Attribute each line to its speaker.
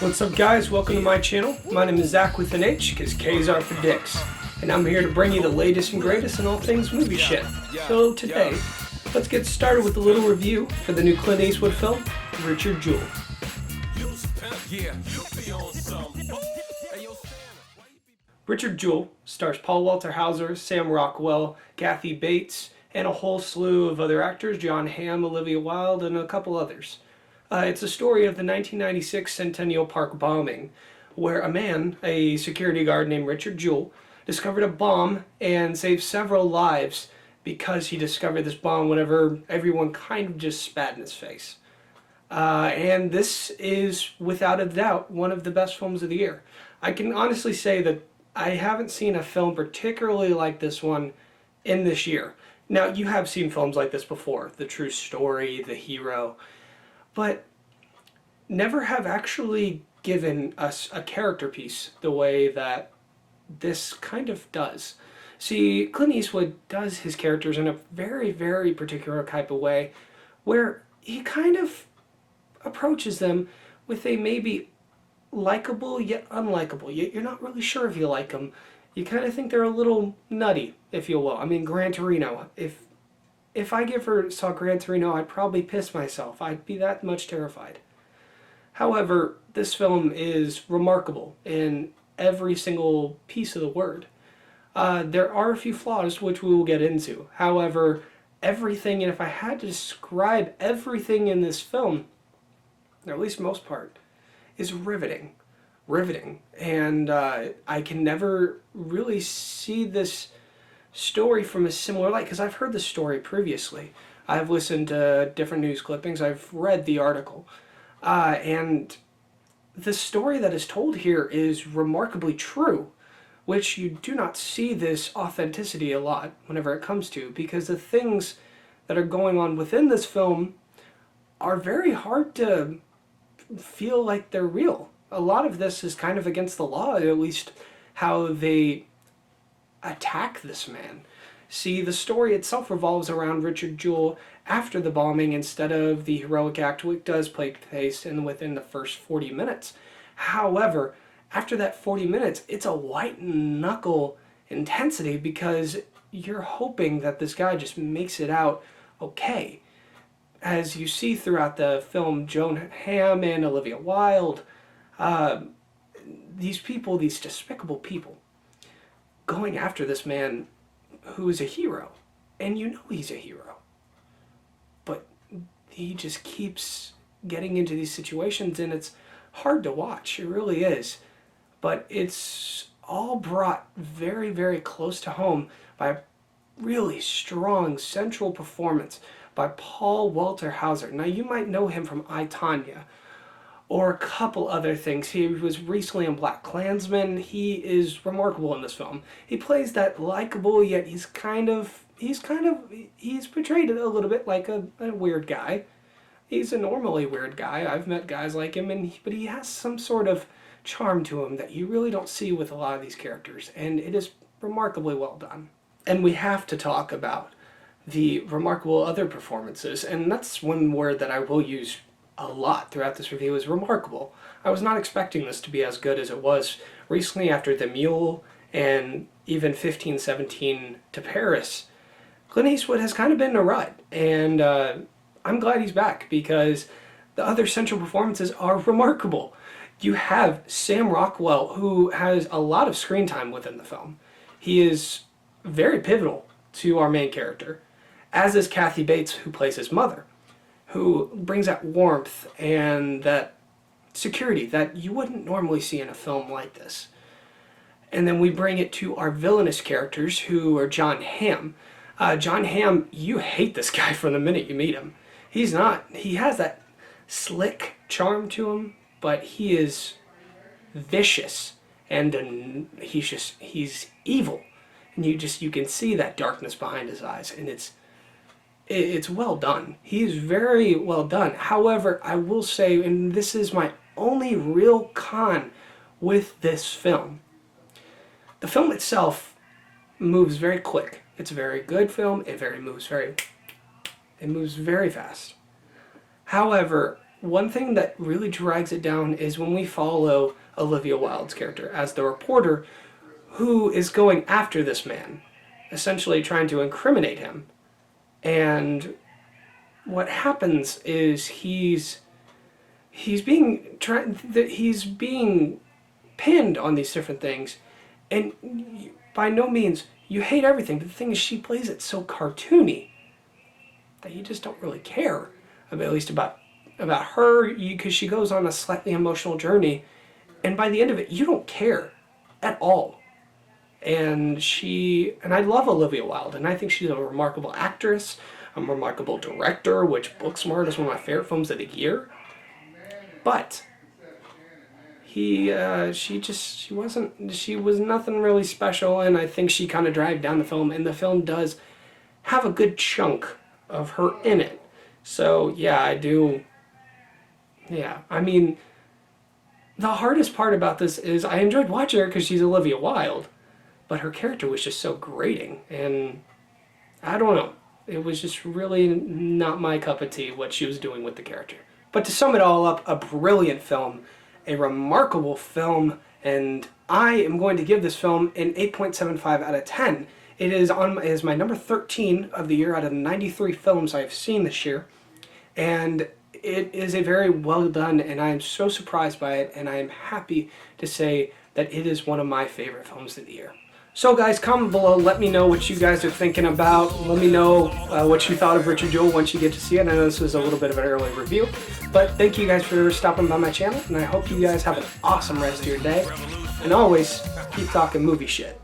Speaker 1: What's up guys, welcome to my channel. My name is Zach with an H, because K's are for dicks. And I'm here to bring you the latest and greatest in all things movie shit. So today, let's get started with a little review for the new Clint Eastwood film, Richard Jewell. Richard Jewell stars Paul Walter Hauser, Sam Rockwell, Kathy Bates, and a whole slew of other actors, John Hamm, Olivia Wilde, and a couple others. It's a story of the 1996 Centennial Park bombing, where a man, a security guard named Richard Jewell, discovered a bomb and saved several lives because he discovered this bomb whenever everyone kind of just spat in his face. And this is, without a doubt, one of the best films of the year. I can honestly say that I haven't seen a film particularly like this one in this year. Now, you have seen films like this before, The True Story, The Hero, but never have actually given us a character piece the way that this kind of does. See, Clint Eastwood does his characters in a very, very particular type of way where he kind of approaches them with a maybe likable yet unlikable. You're not really sure if you like them. You kind of think they're a little nutty, if you will. I mean, Gran Torino, if I ever saw Gran Torino, I'd probably piss myself. I'd be that much terrified. However, this film is remarkable in every single piece of the word. There are a few flaws, which we will get into. However, everything, and if I had to describe everything in this film, or at least most part, is riveting. Riveting. And I can never really see this story from a similar light, because I've heard the story previously. I've listened to different news clippings, I've read the article, and the story that is told here is remarkably true, which you do not see this authenticity a lot whenever it comes to, because the things that are going on within this film are very hard to feel like they're real. A lot of this is kind of against the law, at least how they attack this man. See, the story itself revolves around Richard Jewell after the bombing instead of the heroic act which does take place within the first 40 minutes. However, after that 40 minutes, it's a white knuckle intensity because you're hoping that this guy just makes it out okay. As you see throughout the film, John Hamm and Olivia Wilde, these people, these despicable people, going after this man who is a hero, and you know he's a hero, but he just keeps getting into these situations, and it's hard to watch. It really is, but it's all brought very, very close to home by a really strong central performance by Paul Walter Hauser. Now, you might know him from I, Tonya, or a couple other things. He was recently in BlacKkKlansman. He is remarkable in this film. He plays that likable, yet he's portrayed a little bit like a weird guy. He's a normally weird guy. I've met guys like him, but he has some sort of charm to him that you really don't see with a lot of these characters, and it is remarkably well done. And we have to talk about the remarkable other performances, and that's one word that I will use a lot throughout this review, is remarkable. I was not expecting this to be as good as it was recently after The Mule and even 1517 to Paris. Clint Eastwood has kind of been in a rut, and I'm glad he's back because the other central performances are remarkable. You have Sam Rockwell, who has a lot of screen time within the film. He is very pivotal to our main character, as is Kathy Bates, who plays his mother, who brings that warmth and that security that you wouldn't normally see in a film like this. And then we bring it to our villainous characters, who are John Hamm. John Hamm, you hate this guy from the minute you meet him. He has that slick charm to him, but he is vicious, and he's evil. And you can see that darkness behind his eyes, and it's well done. He's very well done. However, I will say, and this is my only real con with this film, the film itself moves very quick. It's a very good film. It moves very fast. However, one thing that really drags it down is when we follow Olivia Wilde's character as the reporter who is going after this man, essentially trying to incriminate him. And what happens is he's being pinned on these different things, and by no means you hate everything, but the thing is she plays it so cartoony that you just don't really care, at least about her, because she goes on a slightly emotional journey, and by the end of it you don't care at all. And I love Olivia Wilde, and I think she's a remarkable actress, a remarkable director, which Booksmart is one of my favorite films of the year. But she was nothing really special, and I think she kind of dragged down the film, and the film does have a good chunk of her in it. So yeah, I do. Yeah, I mean, the hardest part about this is I enjoyed watching her because she's Olivia Wilde, but her character was just so grating, and I don't know. It was just really not my cup of tea what she was doing with the character. But to sum it all up, a brilliant film, a remarkable film, and I am going to give this film an 8.75 out of 10. It is my number 13 of the year out of the 93 films I've seen this year, and it is a very well done, and I am so surprised by it, and I am happy to say that it is one of my favorite films of the year. So guys, comment below, let me know what you guys are thinking about. Let me know what you thought of Richard Jewell once you get to see it. I know this was a little bit of an early review, but thank you guys for stopping by my channel, and I hope you guys have an awesome rest of your day. And always, keep talking movie shit.